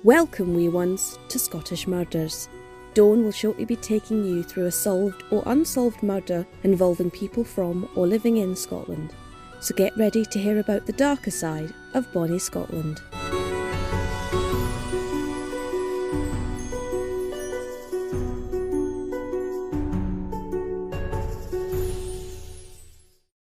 Welcome, wee ones, to Scottish Murders. Dawn will shortly be taking you through a solved or unsolved murder involving people from or living in Scotland. So get ready to hear about the darker side of bonnie Scotland.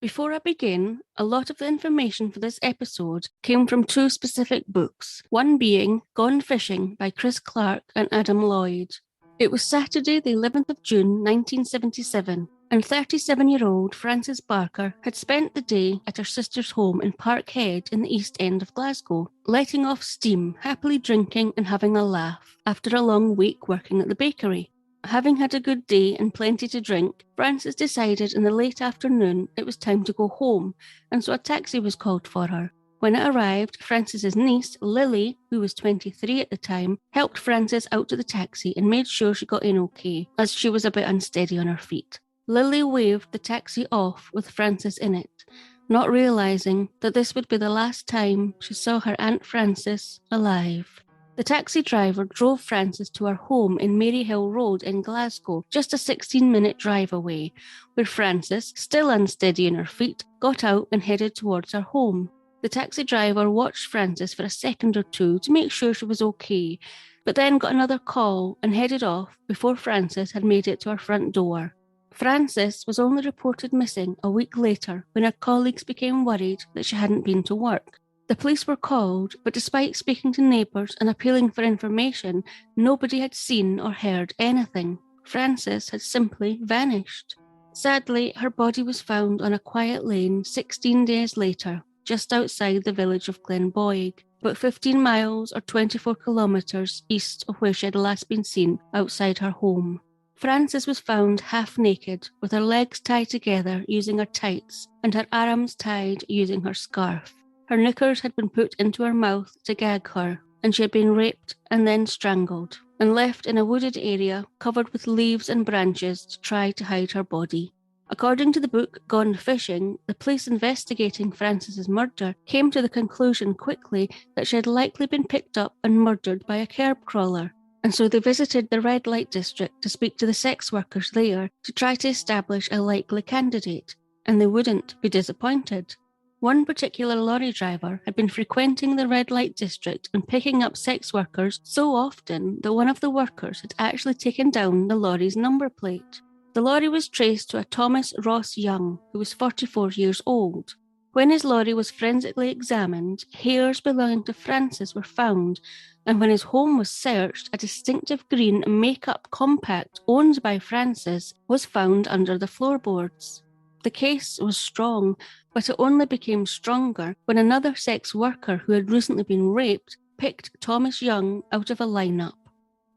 Before I begin, a lot of the information for this episode came from two specific books, one being Gone Fishing by Chris Clark and Adam Lloyd. It was Saturday the 11th of June 1977, and 37-year-old Frances Barker had spent the day at her sister's home in Parkhead in the East End of Glasgow, letting off steam, happily drinking and having a laugh after a long week working at the bakery. Having had a good day and plenty to drink, Frances decided in the late afternoon it was time to go home, and so a taxi was called for her. When it arrived, Frances's niece, Lily, who was 23 at the time, helped Frances out of the taxi and made sure she got in okay, as she was a bit unsteady on her feet. Lily waved the taxi off with Frances in it, not realising that this would be the last time she saw her Aunt Frances alive. The taxi driver drove Frances to her home in Maryhill Road in Glasgow, just a 16-minute drive away, where Frances, still unsteady on her feet, got out and headed towards her home. The taxi driver watched Frances for a second or two to make sure she was okay, but then got another call and headed off before Frances had made it to her front door. Frances was only reported missing a week later when her colleagues became worried that she hadn't been to work. The police were called, but despite speaking to neighbours and appealing for information, nobody had seen or heard anything. Frances had simply vanished. Sadly, her body was found on a quiet lane 16 days later, just outside the village of Glenboig, about 15 miles or 24 kilometres east of where she had last been seen outside her home. Frances was found half naked, with her legs tied together using her tights and her arms tied using her scarf. Her knickers had been put into her mouth to gag her, and she had been raped and then strangled, and left in a wooded area covered with leaves and branches to try to hide her body. According to the book Gone Fishing, the police investigating Frances's murder came to the conclusion quickly that she had likely been picked up and murdered by a kerb crawler, and so they visited the red light district to speak to the sex workers there to try to establish a likely candidate, and they wouldn't be disappointed. One particular lorry driver had been frequenting the red light district and picking up sex workers so often that one of the workers had actually taken down the lorry's number plate. The lorry was traced to a Thomas Ross Young, who was 44 years old. When his lorry was forensically examined, hairs belonging to Frances were found, and when his home was searched, a distinctive green make-up compact owned by Frances was found under the floorboards. The case was strong, but it only became stronger when another sex worker who had recently been raped picked Thomas Young out of a lineup.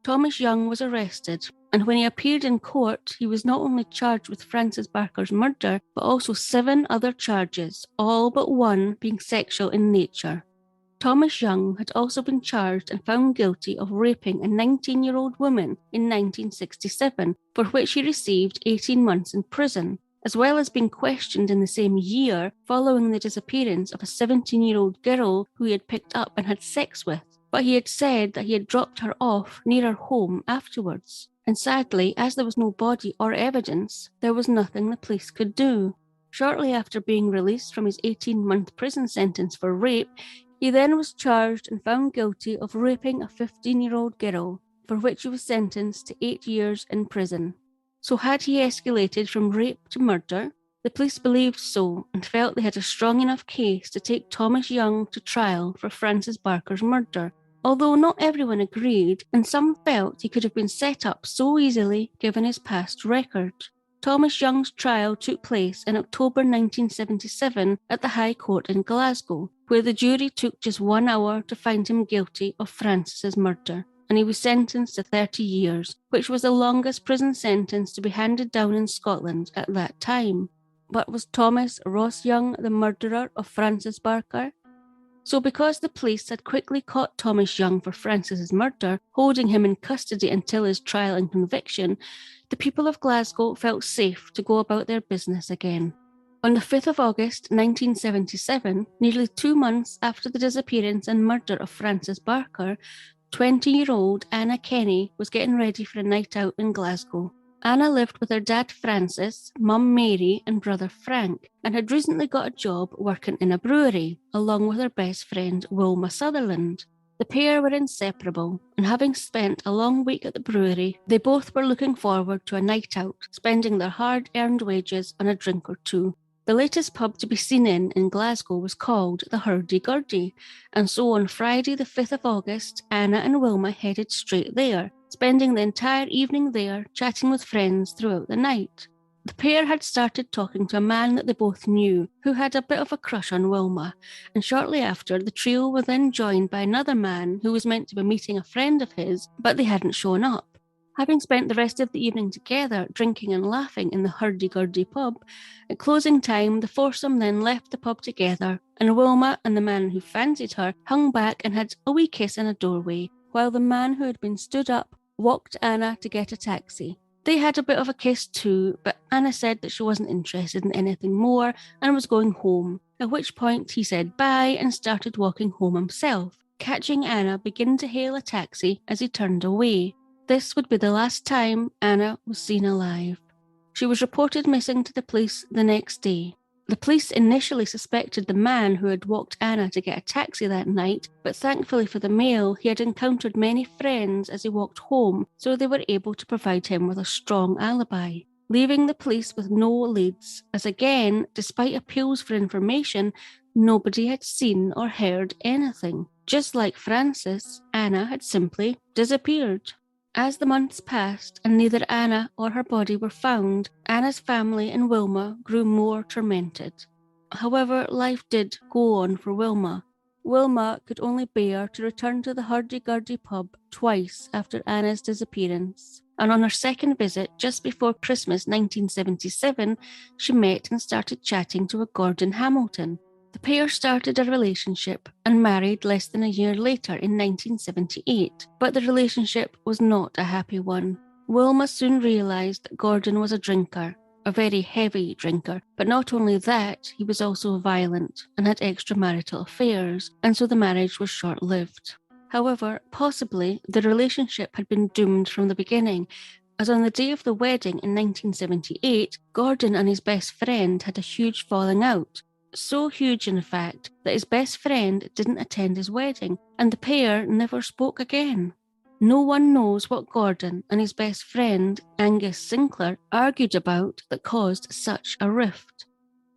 Thomas Young was arrested, and when he appeared in court, he was not only charged with Frances Barker's murder, but also 7 other charges, all but one being sexual in nature. Thomas Young had also been charged and found guilty of raping a 19-year-old woman in 1967, for which he received 18 months in prison, as well as being questioned in the same year following the disappearance of a 17-year-old girl who he had picked up and had sex with. But he had said that he had dropped her off near her home afterwards. And sadly, as there was no body or evidence, there was nothing the police could do. Shortly after being released from his 18-month prison sentence for rape, he then was charged and found guilty of raping a 15-year-old girl, for which he was sentenced to 8 years in prison. So had he escalated from rape to murder? The police believed so and felt they had a strong enough case to take Thomas Young to trial for Frances Barker's murder, although not everyone agreed, and some felt he could have been set up so easily given his past record. Thomas Young's trial took place in October 1977 at the High Court in Glasgow, where the jury took just 1 hour to find him guilty of Frances's murder, and he was sentenced to 30 years, which was the longest prison sentence to be handed down in Scotland at that time. But was Thomas Ross Young the murderer of Frances Barker? So because the police had quickly caught Thomas Young for Frances's murder, holding him in custody until his trial and conviction, the people of Glasgow felt safe to go about their business again. On the 5th of August 1977, nearly 2 months after the disappearance and murder of Frances Barker, 20-year-old Anna Kenny was getting ready for a night out in Glasgow. Anna lived with her dad Francis, mum Mary and brother Frank, and had recently got a job working in a brewery, along with her best friend Wilma Sutherland. The pair were inseparable, and having spent a long week at the brewery, they both were looking forward to a night out, spending their hard-earned wages on a drink or two. The latest pub to be seen in Glasgow was called the Hurdy-Gurdy, and so on Friday the 5th of August, Anna and Wilma headed straight there, spending the entire evening there chatting with friends throughout the night. The pair had started talking to a man that they both knew, who had a bit of a crush on Wilma, and shortly after, the trio were then joined by another man who was meant to be meeting a friend of his, but they hadn't shown up. Having spent the rest of the evening together, drinking and laughing in the Hurdy-Gurdy pub, at closing time the foursome then left the pub together, and Wilma and the man who fancied her hung back and had a wee kiss in a doorway, while the man who had been stood up walked Anna to get a taxi. They had a bit of a kiss too, but Anna said that she wasn't interested in anything more and was going home, at which point he said bye and started walking home himself, catching Anna begin to hail a taxi as he turned away. This would be the last time Anna was seen alive. She was reported missing to the police the next day. The police initially suspected the man who had walked Anna to get a taxi that night, but thankfully for the male, he had encountered many friends as he walked home, so they were able to provide him with a strong alibi, leaving the police with no leads, as again, despite appeals for information, nobody had seen or heard anything. Just like Francis, Anna had simply disappeared. As the months passed and neither Anna or her body were found, Anna's family and Wilma grew more tormented. However, life did go on for Wilma. Wilma could only bear to return to the Hurdy-Gurdy pub twice after Anna's disappearance, and on her second visit just before Christmas 1977, she met and started chatting to a Gordon Hamilton. The pair started a relationship and married less than a year later in 1978, but the relationship was not a happy one. Wilma soon realised that Gordon was a drinker, a very heavy drinker, but not only that, he was also violent and had extramarital affairs, and so the marriage was short-lived. However, possibly the relationship had been doomed from the beginning, as on the day of the wedding in 1978, Gordon and his best friend had a huge falling out. So huge, in fact, that his best friend didn't attend his wedding, and the pair never spoke again. No one knows what Gordon and his best friend, Angus Sinclair, argued about that caused such a rift.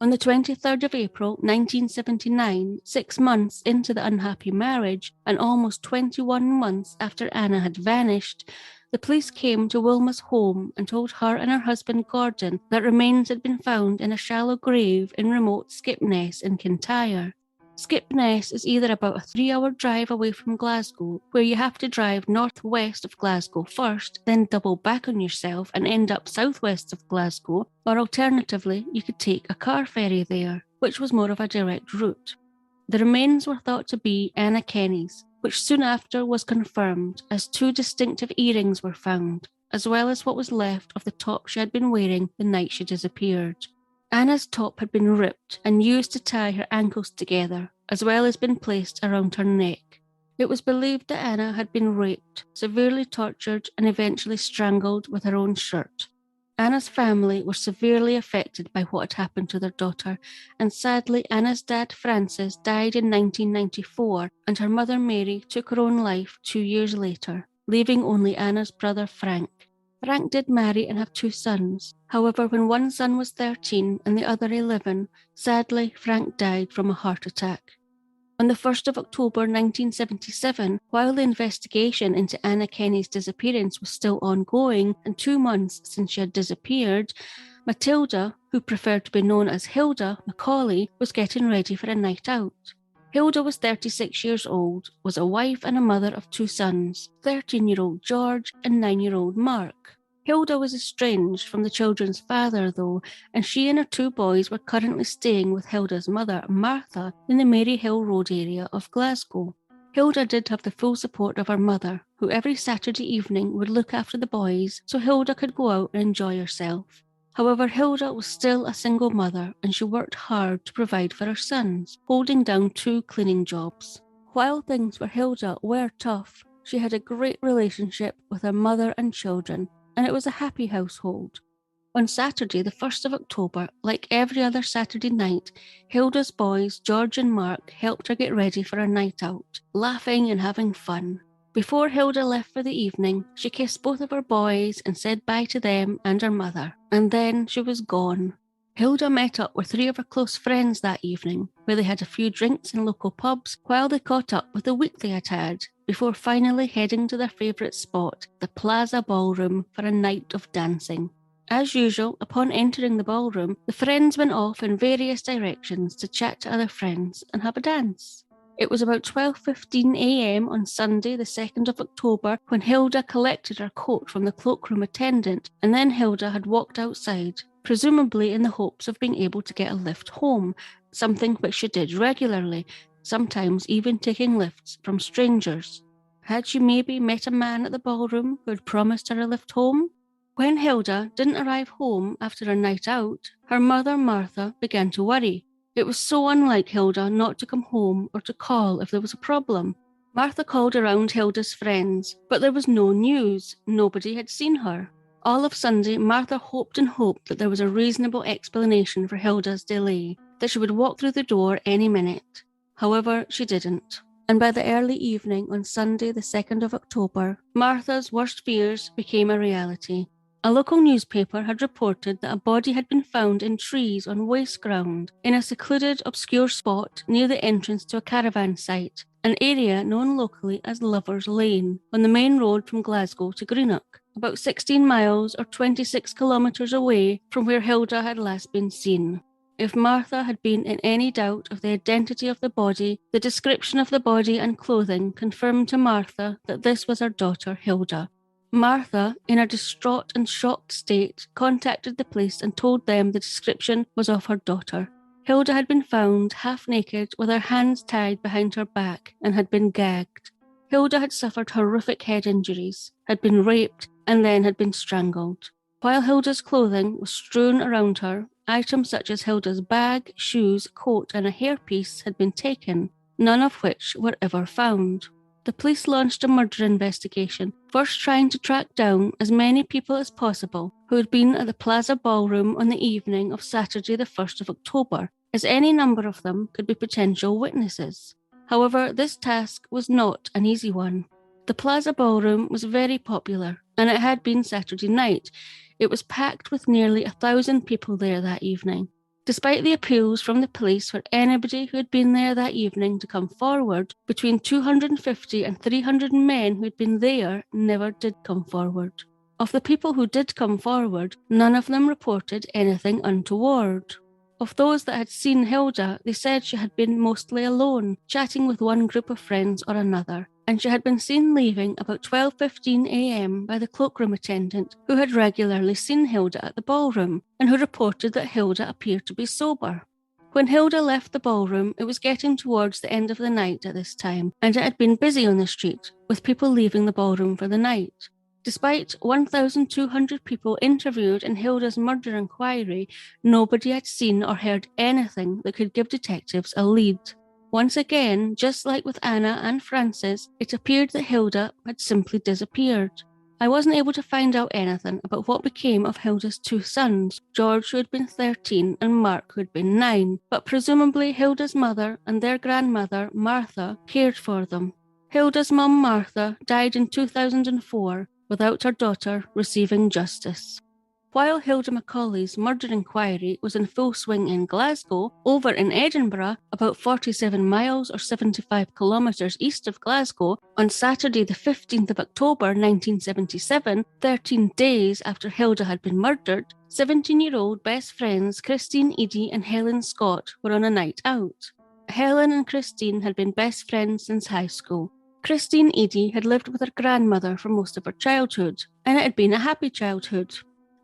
On the 23rd of April 1979, 6 months into the unhappy marriage, and almost 21 months after Anna had vanished, the police came to Wilma's home and told her and her husband Gordon that remains had been found in a shallow grave in remote Skipness in Kintyre. Skipness is either about a 3-hour drive away from Glasgow, where you have to drive northwest of Glasgow first, then double back on yourself and end up southwest of Glasgow, or alternatively, you could take a car ferry there, which was more of a direct route. The remains were thought to be Anna Kenny's, which soon after was confirmed as 2 distinctive earrings were found, as well as what was left of the top she had been wearing the night she disappeared. Anna's top had been ripped and used to tie her ankles together, as well as been placed around her neck. It was believed that Anna had been raped, severely tortured, and eventually strangled with her own shirt. Anna's family were severely affected by what had happened to their daughter, and sadly Anna's dad Francis died in 1994, and her mother Mary took her own life 2 years later, leaving only Anna's brother Frank. Frank did marry and have 2 sons. However, when one son was 13 and the other 11, sadly Frank died from a heart attack. On the 1st of October 1977, while the investigation into Anna Kenny's disappearance was still ongoing and 2 months since she had disappeared, Matilda, who preferred to be known as Hilda Macaulay, was getting ready for a night out. Hilda was 36 years old, was a wife and a mother of 2 sons, 13-year-old George and 9-year-old Mark. Hilda was estranged from the children's father, though, and she and her 2 boys were currently staying with Hilda's mother, Martha, in the Maryhill Road area of Glasgow. Hilda did have the full support of her mother, who every Saturday evening would look after the boys so Hilda could go out and enjoy herself. However, Hilda was still a single mother, and she worked hard to provide for her sons, holding down 2 cleaning jobs. While things for Hilda were tough, She had a great relationship with her mother and children, and it was a happy household. On Saturday, the 1st of October, like every other Saturday night, Hilda's boys, George and Mark, helped her get ready for a night out, laughing and having fun. Before Hilda left for the evening, she kissed both of her boys and said bye to them and her mother, and then she was gone. Hilda met up with 3 of her close friends that evening, where they had a few drinks in local pubs while they caught up with the week they had had, before finally heading to their favourite spot, the Plaza Ballroom, for a night of dancing. As usual, upon entering the ballroom, the friends went off in various directions to chat to other friends and have a dance. It was about 12:15 a.m. on Sunday, the 2nd of October, when Hilda collected her coat from the cloakroom attendant, and then Hilda had walked outside, presumably in the hopes of being able to get a lift home, something which she did regularly, sometimes even taking lifts from strangers. Had she maybe met a man at the ballroom who had promised her a lift home? When Hilda didn't arrive home after a night out, her mother, Martha, began to worry. It was so unlike Hilda not to come home or to call if there was a problem. Martha called around Hilda's friends, but there was no news. Nobody had seen her. All of Sunday, Martha hoped and hoped that there was a reasonable explanation for Hilda's delay, that she would walk through the door any minute. However, she didn't. And by the early evening on Sunday, the 2nd of October, Martha's worst fears became a reality. A local newspaper had reported that a body had been found in trees on waste ground in a secluded, obscure spot near the entrance to a caravan site, an area known locally as Lovers Lane, on the main road from Glasgow to Greenock, about 16 miles or 26 kilometres away from where Hilda had last been seen. If Martha had been in any doubt of the identity of the body, the description of the body and clothing confirmed to Martha that this was her daughter Hilda. Martha, in a distraught and shocked state, contacted the police and told them the description was of her daughter. Hilda had been found half naked with her hands tied behind her back and had been gagged. Hilda had suffered horrific head injuries, had been raped, and then had been strangled. While Hilda's clothing was strewn around her, items such as Hilda's bag, shoes, coat, and a hairpiece had been taken, none of which were ever found. The police launched a murder investigation, first trying to track down as many people as possible who had been at the Plaza Ballroom on the evening of Saturday the 1st of October, as any number of them could be potential witnesses. However, this task was not an easy one. The Plaza Ballroom was very popular, and it had been Saturday night. It was packed with nearly 1,000 people there that evening. Despite the appeals from the police for anybody who had been there that evening to come forward, between 250 and 300 men who had been there never did come forward. Of the people who did come forward, none of them reported anything untoward. Of those that had seen Hilda, they said she had been mostly alone, chatting with one group of friends or another, and she had been seen leaving about 12:15 a.m. by the cloakroom attendant who had regularly seen Hilda at the ballroom and who reported that Hilda appeared to be sober. When Hilda left the ballroom, it was getting towards the end of the night at this time, and it had been busy on the street, with people leaving the ballroom for the night. Despite 1,200 people interviewed in Hilda's murder inquiry, nobody had seen or heard anything that could give detectives a lead. Once again, just like with Anna and Frances, it appeared that Hilda had simply disappeared. I wasn't able to find out anything about what became of Hilda's 2 sons, George, who had been 13, and Mark, who had been 9, but presumably Hilda's mother and their grandmother, Martha, cared for them. Hilda's mum, Martha, died in 2004, without her daughter receiving justice. While Hilda Macaulay's murder inquiry was in full swing in Glasgow, over in Edinburgh, about 47 miles or 75 kilometres east of Glasgow, on Saturday the 15th of October 1977, 13 days after Hilda had been murdered, 17-year-old best friends Christine Eadie and Helen Scott were on a night out. Helen and Christine had been best friends since high school. Christine Eadie had lived with her grandmother for most of her childhood, and it had been a happy childhood.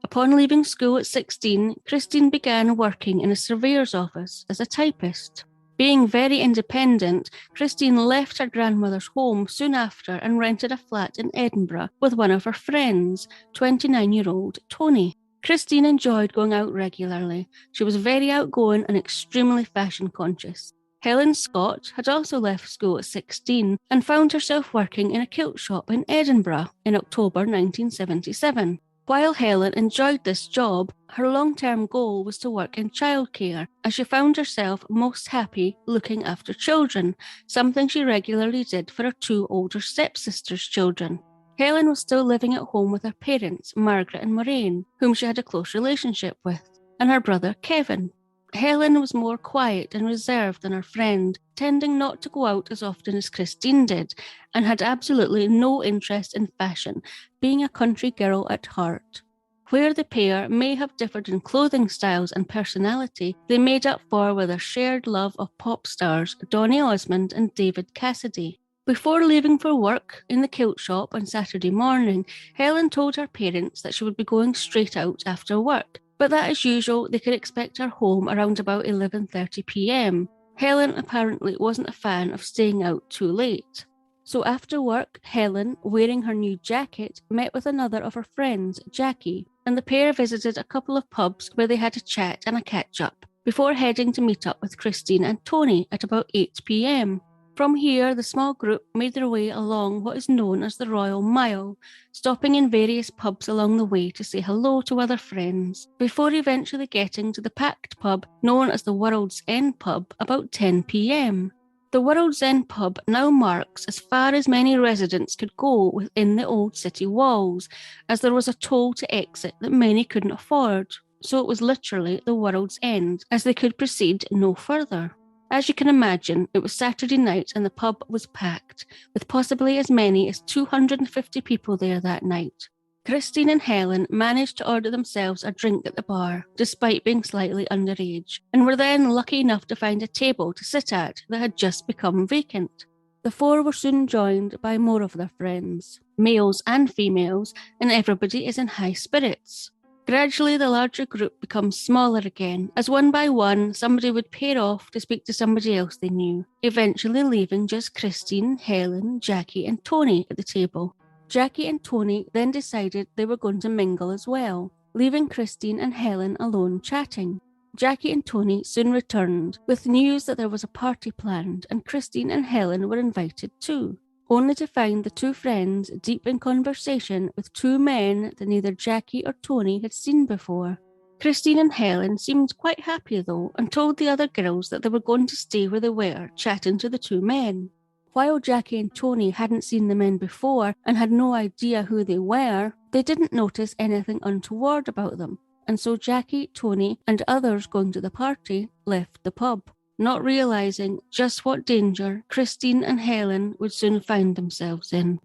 Upon leaving school at 16, Christine began working in a surveyor's office as a typist. Being very independent, Christine left her grandmother's home soon after and rented a flat in Edinburgh with one of her friends, 29-year-old Tony. Christine enjoyed going out regularly. She was very outgoing and extremely fashion conscious. Helen Scott had also left school at 16 and found herself working in a kilt shop in Edinburgh in October 1977. While Helen enjoyed this job, her long-term goal was to work in childcare, as she found herself most happy looking after children, something she regularly did for her 2 older stepsisters' children. Helen was still living at home with her parents, Margaret and Moraine, whom she had a close relationship with, and her brother Kevin. Helen was more quiet and reserved than her friend, tending not to go out as often as Christine did, and had absolutely no interest in fashion, being a country girl at heart. Where the pair may have differed in clothing styles and personality, they made up for with their shared love of pop stars Donny Osmond and David Cassidy. Before leaving for work in the kilt shop on Saturday morning, Helen told her parents that she would be going straight out after work, but that as usual they could expect her home around about 11:30 p.m. Helen apparently wasn't a fan of staying out too late. So after work, Helen, wearing her new jacket, met with another of her friends, Jackie, and the pair visited a couple of pubs where they had a chat and a catch-up, before heading to meet up with Christine and Tony at about 8 p.m. From here, the small group made their way along what is known as the Royal Mile, stopping in various pubs along the way to say hello to other friends, before eventually getting to the packed pub known as the World's End Pub about 10 p.m. The World's End Pub now marks as far as many residents could go within the old city walls, as there was a toll to exit that many couldn't afford, so it was literally the World's End, as they could proceed no further. As you can imagine, it was Saturday night and the pub was packed, with possibly as many as 250 people there that night. Christine and Helen managed to order themselves a drink at the bar, despite being slightly underage, and were then lucky enough to find a table to sit at that had just become vacant. The 4 were soon joined by more of their friends, males and females, and everybody is in high spirits. Gradually, the larger group becomes smaller again, as one by one, somebody would pair off to speak to somebody else they knew, eventually leaving just Christine, Helen, Jackie and Tony at the table. Jackie and Tony then decided they were going to mingle as well, leaving Christine and Helen alone chatting. Jackie and Tony soon returned, with news that there was a party planned and Christine and Helen were invited too, only to find the 2 friends deep in conversation with 2 men that neither Jackie or Tony had seen before. Christine and Helen seemed quite happy though, and told the other girls that they were going to stay where they were, chatting to the 2 men. While Jackie and Tony hadn't seen the men before and had no idea who they were, they didn't notice anything untoward about them, and so Jackie, Tony, and others going to the party left the pub, not realising just what danger Christine and Helen would soon find themselves in.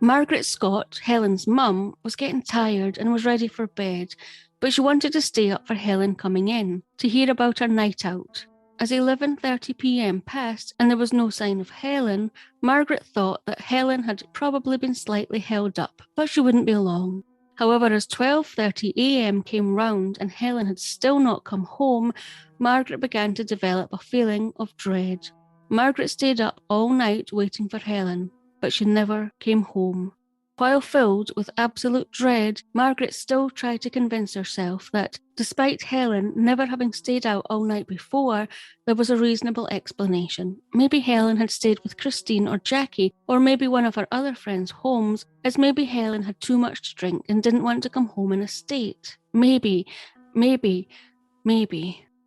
Margaret Scott, Helen's mum, was getting tired and was ready for bed, but she wanted to stay up for Helen coming in, to hear about her night out. As 11:30 p.m. passed and there was no sign of Helen, Margaret thought that Helen had probably been slightly held up, but she wouldn't be long. However, as 12:30 a.m. came round and Helen had still not come home, Margaret began to develop a feeling of dread. Margaret stayed up all night waiting for Helen, but she never came home. While filled with absolute dread, Margaret still tried to convince herself that, despite Helen never having stayed out all night before, there was a reasonable explanation. Maybe Helen had stayed with Christine or Jackie, or maybe one of her other friends' homes, as maybe Helen had too much to drink and didn't want to come home in a state. Maybe.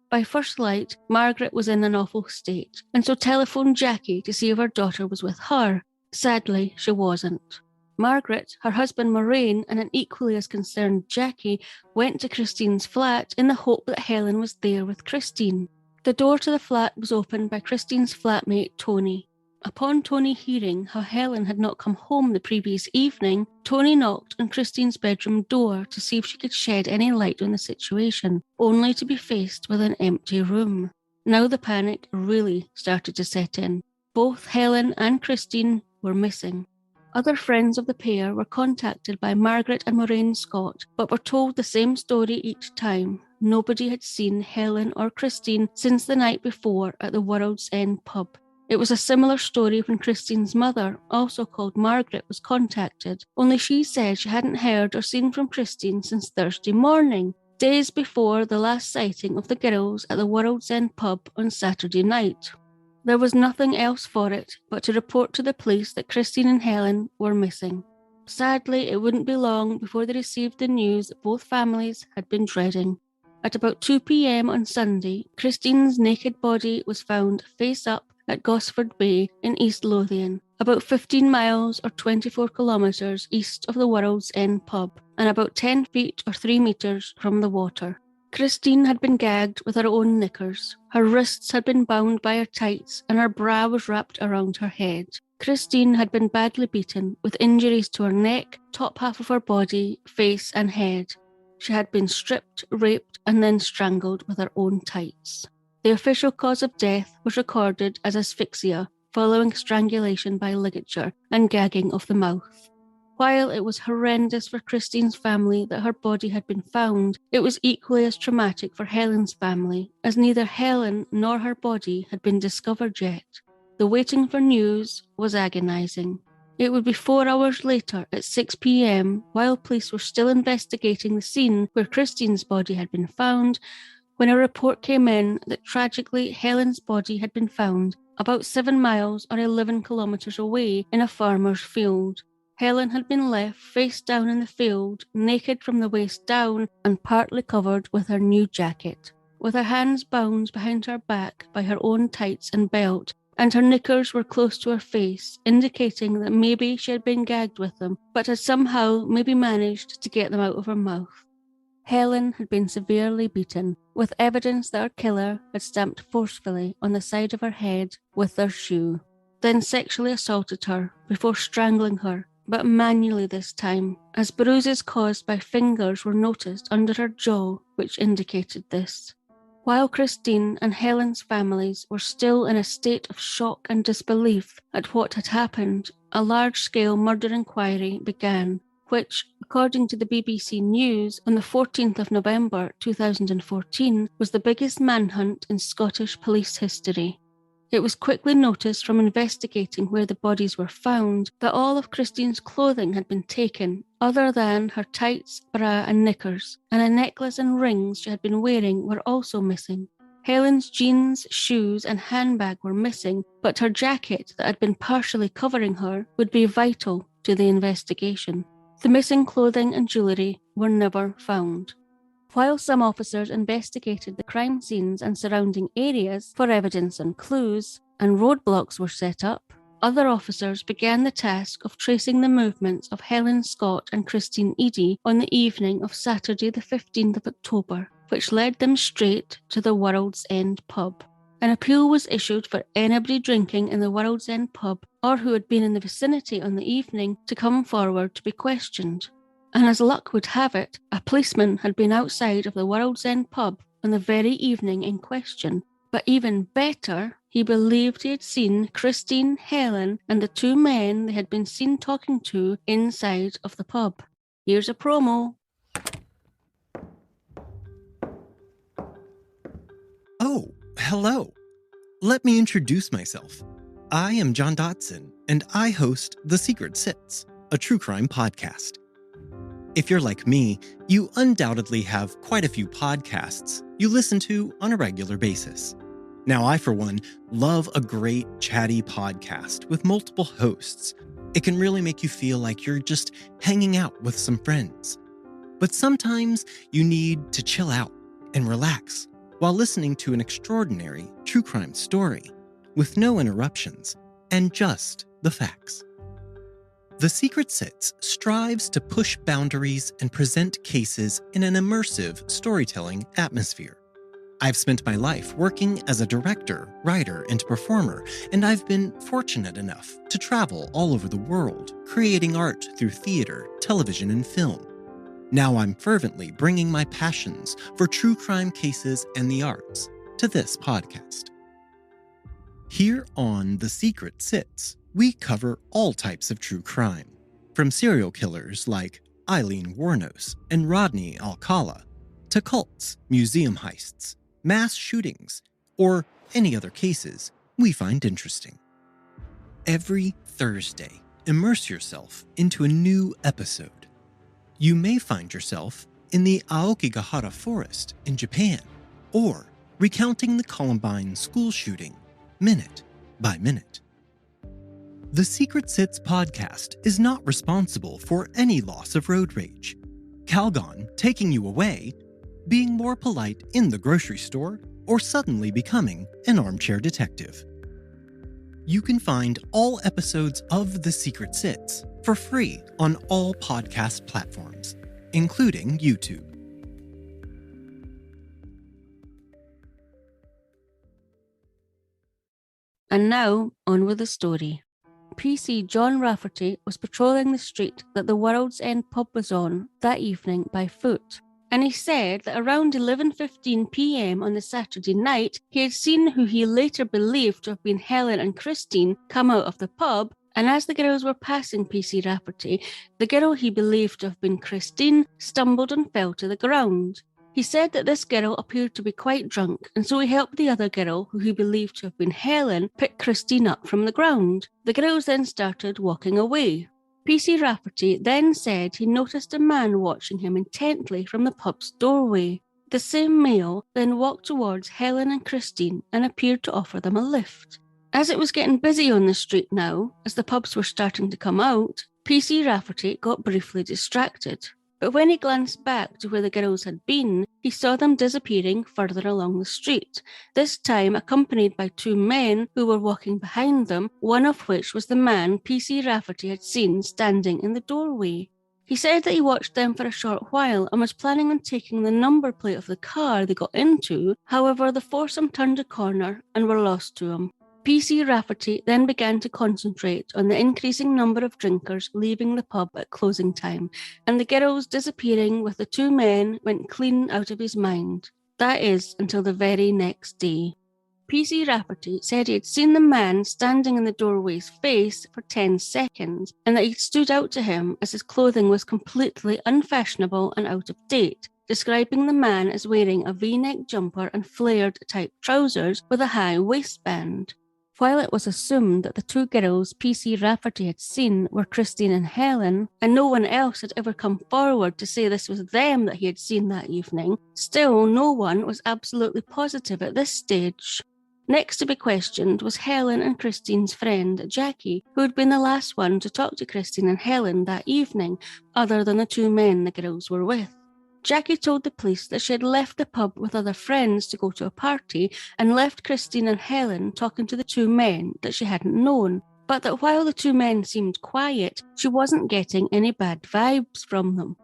By first light, Margaret was in an awful state, and so telephoned Jackie to see if her daughter was with her. Sadly, she wasn't. Margaret, her husband Moraine, and an equally as concerned Jackie went to Christine's flat in the hope that Helen was there with Christine. The door to the flat was opened by Christine's flatmate, Tony. Upon Tony hearing how Helen had not come home the previous evening, Tony knocked on Christine's bedroom door to see if she could shed any light on the situation, only to be faced with an empty room. Now the panic really started to set in. Both Helen and Christine were missing. Other friends of the pair were contacted by Margaret and Moraine Scott, but were told the same story each time. Nobody had seen Helen or Christine since the night before at the World's End pub. It was a similar story when Christine's mother, also called Margaret, was contacted, only she said she hadn't heard or seen from Christine since Thursday morning, days before the last sighting of the girls at the World's End pub on Saturday night. There was nothing else for it but to report to the police that Christine and Helen were missing. Sadly, it wouldn't be long before they received the news that both families had been dreading. At about 2 p.m. on Sunday, Christine's naked body was found face up at Gosford Bay in East Lothian, about 15 miles or 24 kilometres east of the World's End pub, and about 10 feet or 3 metres from the water. Christine had been gagged with her own knickers. Her wrists had been bound by her tights, and her bra was wrapped around her head. Christine had been badly beaten, with injuries to her neck, top half of her body, face and head. She had been stripped, raped, and then strangled with her own tights. The official cause of death was recorded as asphyxia, following strangulation by ligature and gagging of the mouth. While it was horrendous for Christine's family that her body had been found, it was equally as traumatic for Helen's family, as neither Helen nor her body had been discovered yet. The waiting for news was agonising. It would be 4 hours later, at 6 p.m, while police were still investigating the scene where Christine's body had been found, when a report came in that tragically Helen's body had been found about 7 miles or 11 kilometres away in a farmer's field. Helen had been left face down in the field, naked from the waist down and partly covered with her new jacket, with her hands bound behind her back by her own tights and belt, and her knickers were close to her face, indicating that maybe she had been gagged with them, but had somehow maybe managed to get them out of her mouth. Helen had been severely beaten, with evidence that her killer had stamped forcefully on the side of her head with their shoe, then sexually assaulted her before strangling her, but manually this time, as bruises caused by fingers were noticed under her jaw, which indicated this. While Christine and Helen's families were still in a state of shock and disbelief at what had happened, a large-scale murder inquiry began, which, according to the BBC News, on the 14th of November 2014, was the biggest manhunt in Scottish police history. It was quickly noticed from investigating where the bodies were found that all of Christine's clothing had been taken, other than her tights, bra and knickers, and a necklace and rings she had been wearing were also missing. Helen's jeans, shoes and handbag were missing, but her jacket that had been partially covering her would be vital to the investigation. The missing clothing and jewellery were never found. While some officers investigated the crime scenes and surrounding areas for evidence and clues, and roadblocks were set up, other officers began the task of tracing the movements of Helen Scott and Christine Eadie on the evening of Saturday the 15th of October, which led them straight to the World's End pub. An appeal was issued for anybody drinking in the World's End pub or who had been in the vicinity on the evening to come forward to be questioned. And as luck would have it, a policeman had been outside of the World's End pub on the very evening in question. But even better, he believed he had seen Christine, Helen, and the two men they had been seen talking to inside of the pub. Here's a promo. Oh, hello. Let me introduce myself. I am John Dotson, and I host The Secret Sits, a true crime podcast. If you're like me, you undoubtedly have quite a few podcasts you listen to on a regular basis. Now, I, for one, love a great chatty podcast with multiple hosts. It can really make you feel like you're just hanging out with some friends. But sometimes you need to chill out and relax while listening to an extraordinary true crime story with no interruptions and just the facts. The Secret Sits strives to push boundaries and present cases in an immersive storytelling atmosphere. I've spent my life working as a director, writer, and performer, and I've been fortunate enough to travel all over the world, creating art through theater, television, and film. Now I'm fervently bringing my passions for true crime cases and the arts to this podcast. Here on The Secret Sits, we cover all types of true crime, from serial killers like Eileen Wuornos and Rodney Alcala, to cults, museum heists, mass shootings, or any other cases we find interesting. Every Thursday, immerse yourself into a new episode. You may find yourself in the Aokigahara forest in Japan, or recounting the Columbine school shooting minute by minute. The Secret Sits podcast is not responsible for any loss of road rage, Calgon taking you away, being more polite in the grocery store, or suddenly becoming an armchair detective. You can find all episodes of The Secret Sits for free on all podcast platforms, including YouTube. And now, on with the story. PC John Rafferty was patrolling the street that the World's End pub was on that evening by foot, and he said that around 11:15 p.m. on the Saturday night, he had seen who he later believed to have been Helen and Christine come out of the pub, and as the girls were passing PC Rafferty, the girl he believed to have been Christine stumbled and fell to the ground. He said that this girl appeared to be quite drunk, and so he helped the other girl, who he believed to have been Helen, pick Christine up from the ground. The girls then started walking away. PC Rafferty then said he noticed a man watching him intently from the pub's doorway. The same male then walked towards Helen and Christine and appeared to offer them a lift. As it was getting busy on the street now, as the pubs were starting to come out, PC Rafferty got briefly distracted. But when he glanced back to where the girls had been, he saw them disappearing further along the street, this time accompanied by two men who were walking behind them, one of which was the man PC Rafferty had seen standing in the doorway. He said that he watched them for a short while and was planning on taking the number plate of the car they got into. However, the foursome turned a corner and were lost to him. PC Rafferty then began to concentrate on the increasing number of drinkers leaving the pub at closing time, and the girls disappearing with the two men went clean out of his mind. That is, until the very next day. PC Rafferty said he had seen the man standing in the doorway's face for 10 seconds, and that he stood out to him as his clothing was completely unfashionable and out of date, describing the man as wearing a V-neck jumper and flared-type trousers with a high waistband. While it was assumed that the two girls PC Rafferty had seen were Christine and Helen, and no one else had ever come forward to say this was them that he had seen that evening, still no one was absolutely positive at this stage. Next to be questioned was Helen and Christine's friend, Jackie, who had been the last one to talk to Christine and Helen that evening, other than the two men the girls were with. Jackie told the police that she had left the pub with other friends to go to a party and left Christine and Helen talking to the two men that she hadn't known, but that while the two men seemed quiet, she wasn't getting any bad vibes from them.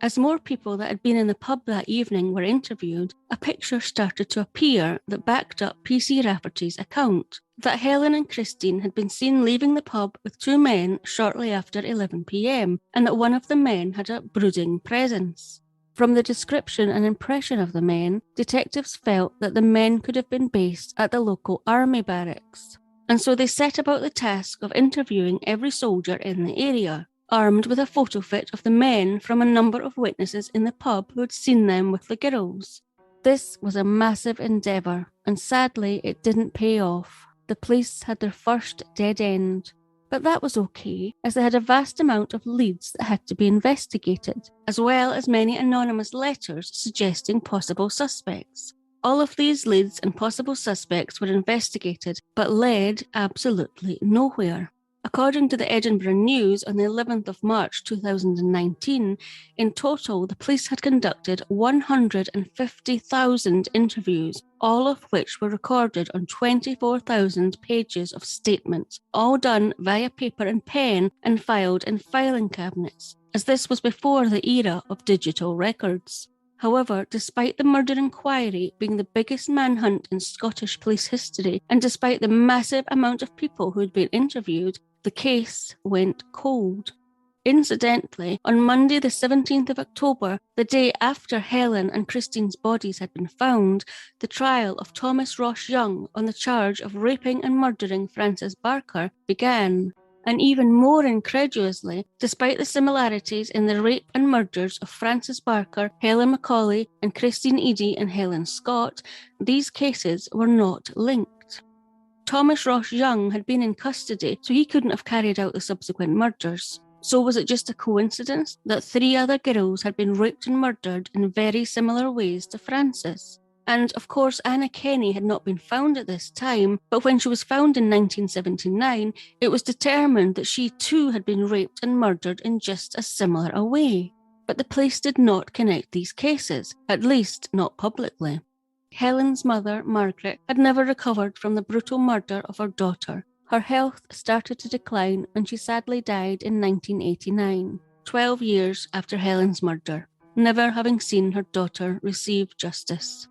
As more people that had been in the pub that evening were interviewed, a picture started to appear that backed up PC Rafferty's account, that Helen and Christine had been seen leaving the pub with two men shortly after 11 p.m, and that one of the men had a brooding presence. From the description and impression of the men, detectives felt that the men could have been based at the local army barracks, and so they set about the task of interviewing every soldier in the area, armed with a photo fit of the men from a number of witnesses in the pub who had seen them with the girls. This was a massive endeavour, and sadly it didn't pay off. The police had their first dead end. But that was okay, as they had a vast amount of leads that had to be investigated, as well as many anonymous letters suggesting possible suspects. All of these leads and possible suspects were investigated, but led absolutely nowhere. According to the Edinburgh News on the 11th of March 2019, in total the police had conducted 150,000 interviews, all of which were recorded on 24,000 pages of statements, all done via paper and pen and filed in filing cabinets, as this was before the era of digital records. However, despite the murder inquiry being the biggest manhunt in Scottish police history, and despite the massive amount of people who had been interviewed, the case went cold. Incidentally, on Monday the 17th of October, the day after Helen and Christine's bodies had been found, the trial of Thomas Ross Young on the charge of raping and murdering Frances Barker began. And even more incredulously, despite the similarities in the rape and murders of Frances Barker, Helen Macaulay, and Christine Eadie and Helen Scott, these cases were not linked. Thomas Ross Young had been in custody, so he couldn't have carried out the subsequent murders. So was it just a coincidence that 3 other girls had been raped and murdered in very similar ways to Frances? And of course, Anna Kenny had not been found at this time, but when she was found in 1979, it was determined that she too had been raped and murdered in just as similar a way. But the police did not connect these cases, at least not publicly. Helen's mother, Margaret, had never recovered from the brutal murder of her daughter. Her health started to decline and she sadly died in 1989, 12 years after Helen's murder, never having seen her daughter receive justice.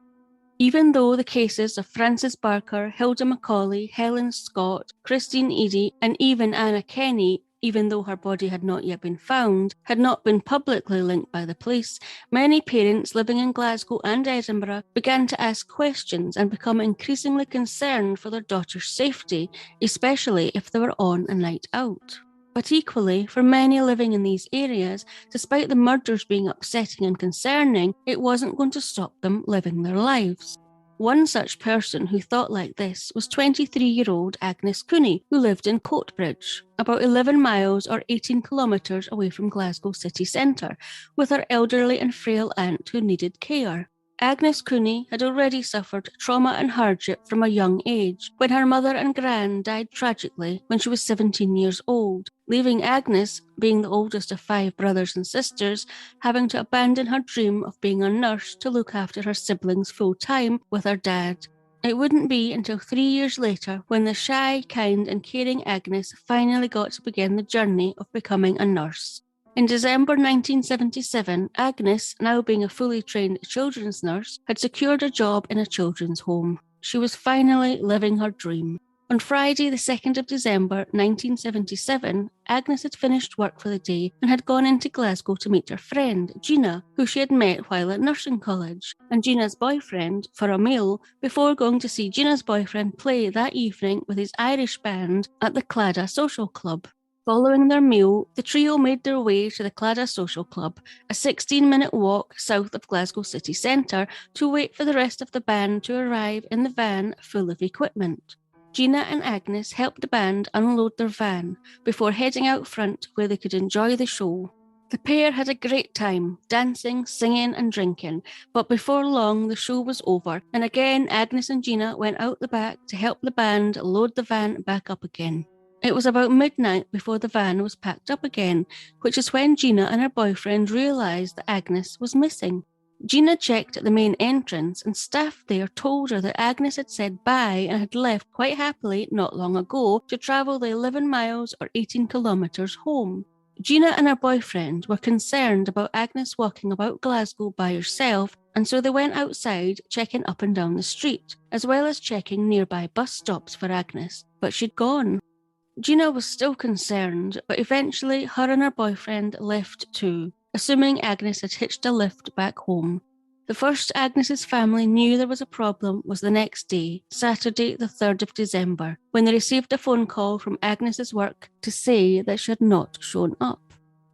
Even though the cases of Frances Barker, Hilda Macaulay, Helen Scott, Christine Eadie, and even Anna Kenny, even though her body had not yet been found, had not been publicly linked by the police, many parents living in Glasgow and Edinburgh began to ask questions and become increasingly concerned for their daughter's safety, especially if they were on a night out. But equally, for many living in these areas, despite the murders being upsetting and concerning, it wasn't going to stop them living their lives. One such person who thought like this was 23-year-old Agnes Cooney, who lived in Coatbridge, about 11 miles or 18 kilometres away from Glasgow city centre, with her elderly and frail aunt who needed care. Agnes Cooney had already suffered trauma and hardship from a young age, when her mother and gran died tragically when she was 17 years old, leaving Agnes, being the oldest of 5 brothers and sisters, having to abandon her dream of being a nurse to look after her siblings full-time with her dad. It wouldn't be until 3 years later when the shy, kind and caring Agnes finally got to begin the journey of becoming a nurse. In December 1977, Agnes, now being a fully trained children's nurse, had secured a job in a children's home. She was finally living her dream. On Friday, the 2nd of December 1977, Agnes had finished work for the day and had gone into Glasgow to meet her friend, Gina, who she had met while at nursing college, and Gina's boyfriend, for a meal, before going to see Gina's boyfriend play that evening with his Irish band at the Claddagh Social Club. Following their meal, the trio made their way to the Claddagh Social Club, a 16-minute walk south of Glasgow city centre, to wait for the rest of the band to arrive in the van full of equipment. Gina and Agnes helped the band unload their van before heading out front where they could enjoy the show. The pair had a great time, dancing, singing and drinking, but before long the show was over and again Agnes and Gina went out the back to help the band load the van back up again. It was about midnight before the van was packed up again, which is when Gina and her boyfriend realised that Agnes was missing. Gina checked at the main entrance and staff there told her that Agnes had said bye and had left quite happily not long ago to travel the 11 miles or 18 kilometres home. Gina and her boyfriend were concerned about Agnes walking about Glasgow by herself, and so they went outside checking up and down the street, as well as checking nearby bus stops for Agnes, but she'd gone. Gina was still concerned, but eventually her and her boyfriend left too, assuming Agnes had hitched a lift back home. The first Agnes's family knew there was a problem was the next day, Saturday the 3rd of December, when they received a phone call from Agnes's work to say that she had not shown up.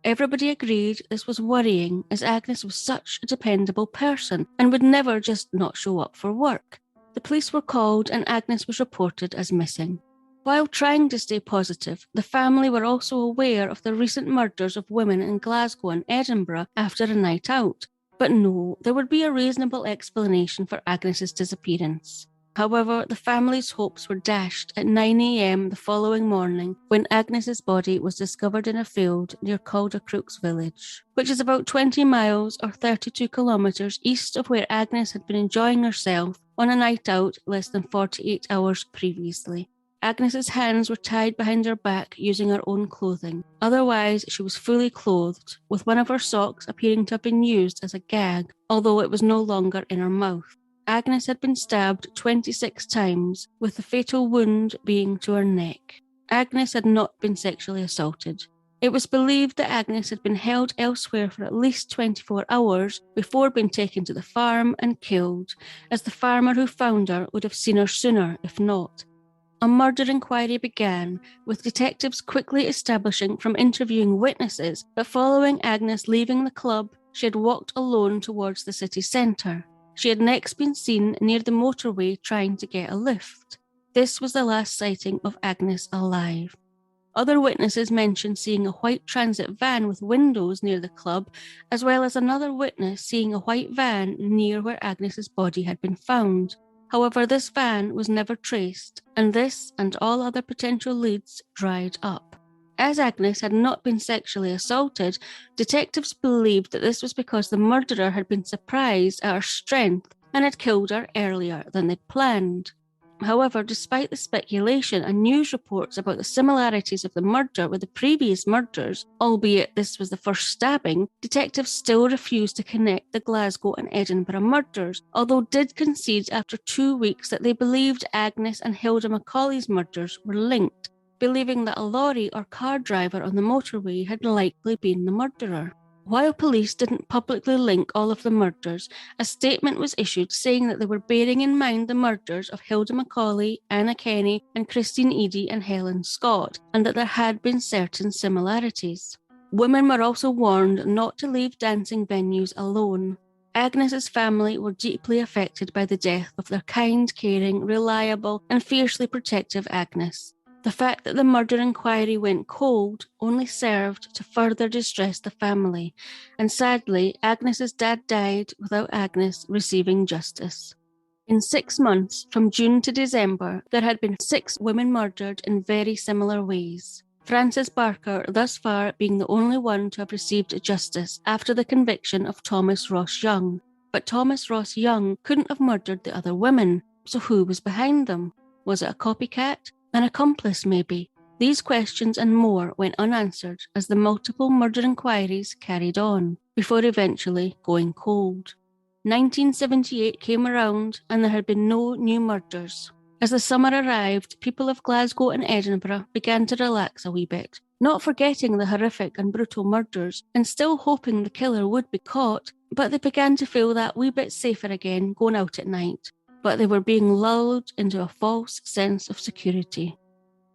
Everybody agreed this was worrying, as Agnes was such a dependable person and would never just not show up for work. The police were called and Agnes was reported as missing. While trying to stay positive, the family were also aware of the recent murders of women in Glasgow and Edinburgh after a night out. But no, there would be a reasonable explanation for Agnes's disappearance. However, the family's hopes were dashed at 9 a.m. the following morning when Agnes's body was discovered in a field near Caldercrooks village, which is about 20 miles or 32 kilometres east of where Agnes had been enjoying herself on a night out less than 48 hours previously. Agnes's hands were tied behind her back using her own clothing. Otherwise, she was fully clothed, with one of her socks appearing to have been used as a gag, although it was no longer in her mouth. Agnes had been stabbed 26 times, with the fatal wound being to her neck. Agnes had not been sexually assaulted. It was believed that Agnes had been held elsewhere for at least 24 hours before being taken to the farm and killed, as the farmer who found her would have seen her sooner if not. A murder inquiry began, with detectives quickly establishing from interviewing witnesses that following Agnes leaving the club, she had walked alone towards the city centre. She had next been seen near the motorway trying to get a lift. This was the last sighting of Agnes alive. Other witnesses mentioned seeing a white transit van with windows near the club, as well as another witness seeing a white van near where Agnes's body had been found. However, this van was never traced, and this and all other potential leads dried up. As Agnes had not been sexually assaulted, detectives believed that this was because the murderer had been surprised at her strength and had killed her earlier than they planned. However, despite the speculation and news reports about the similarities of the murder with the previous murders, albeit this was the first stabbing, detectives still refused to connect the Glasgow and Edinburgh murders, although did concede after 2 weeks that they believed Agnes and Hilda Macaulay's murders were linked, believing that a lorry or car driver on the motorway had likely been the murderer. While police didn't publicly link all of the murders, a statement was issued saying that they were bearing in mind the murders of Hilda Macaulay, Anna Kenny, and Christine Eady and Helen Scott, and that there had been certain similarities. Women were also warned not to leave dancing venues alone. Agnes's family were deeply affected by the death of their kind, caring, reliable, and fiercely protective Agnes. The fact that the murder inquiry went cold only served to further distress the family, and sadly, Agnes's dad died without Agnes receiving justice. In 6 months, from June to December, there had been 6 women murdered in very similar ways. Frances Barker thus far being the only one to have received justice after the conviction of Thomas Ross Young. But Thomas Ross Young couldn't have murdered the other women, so who was behind them? Was it a copycat? An accomplice, maybe? These questions and more went unanswered as the multiple murder inquiries carried on, before eventually going cold. 1978 came around and there had been no new murders. As the summer arrived, people of Glasgow and Edinburgh began to relax a wee bit, not forgetting the horrific and brutal murders and still hoping the killer would be caught, but they began to feel that wee bit safer again going out at night. But they were being lulled into a false sense of security.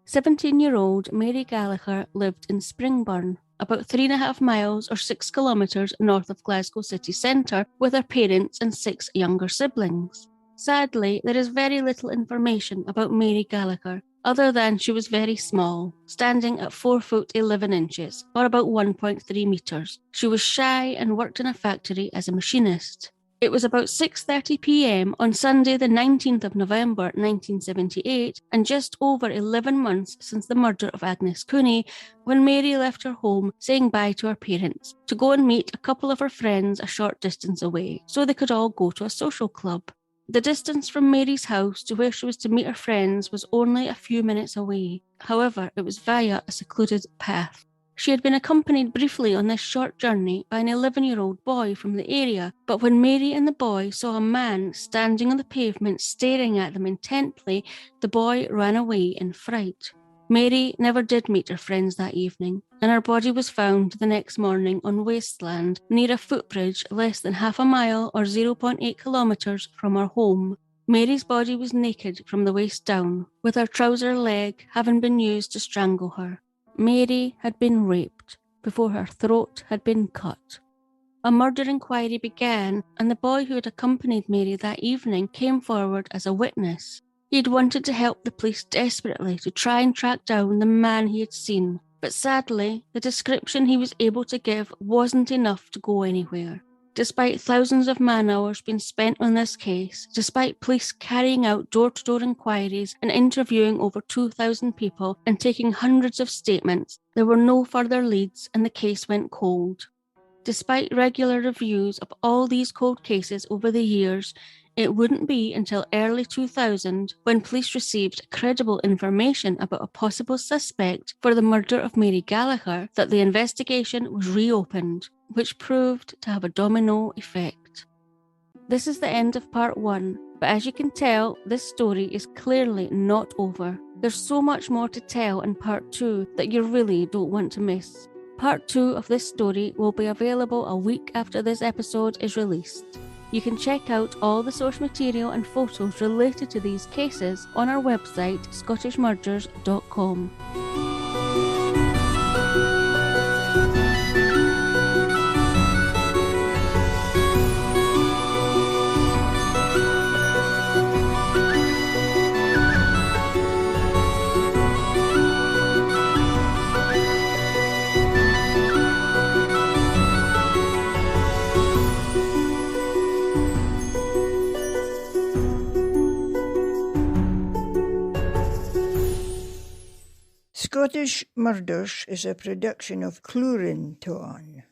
17-year-old Mary Gallagher lived in Springburn, about 3.5 miles or 6 kilometres north of Glasgow city centre, with her parents and 6 younger siblings. Sadly, there is very little information about Mary Gallagher, other than she was very small, standing at 4 foot 11 inches, or about 1.3 metres. She was shy and worked in a factory as a machinist. It was about 6:30 p.m. on Sunday the 19th of November 1978, and just over 11 months since the murder of Agnes Cooney, when Mary left her home saying bye to her parents to go and meet a couple of her friends a short distance away so they could all go to a social club. The distance from Mary's house to where she was to meet her friends was only a few minutes away. However, it was via a secluded path. She had been accompanied briefly on this short journey by an 11-year-old boy from the area, but when Mary and the boy saw a man standing on the pavement staring at them intently, the boy ran away in fright. Mary never did meet her friends that evening, and her body was found the next morning on wasteland near a footbridge less than half a mile or 0.8 kilometres from her home. Mary's body was naked from the waist down, with her trouser leg having been used to strangle her. Mary had been raped before her throat had been cut. A murder inquiry began, and the boy who had accompanied Mary that evening came forward as a witness. He had wanted to help the police desperately to try and track down the man he had seen, but sadly, the description he was able to give wasn't enough to go anywhere. Despite thousands of man-hours being spent on this case, despite police carrying out door-to-door inquiries and interviewing over 2,000 people and taking hundreds of statements, there were no further leads and the case went cold. Despite regular reviews of all these cold cases over the years, it wouldn't be until early 2000 when police received credible information about a possible suspect for the murder of Mary Gallagher that the investigation was reopened, which proved to have a domino effect. This is the end of part 1, but as you can tell, this story is clearly not over. There's so much more to tell in part 2 that you really don't want to miss. Part 2 of this story will be available a week after this episode is released. You can check out all the source material and photos related to these cases on our website, scottishmurders.com. Scottish Murders is a production of Cluarantonn.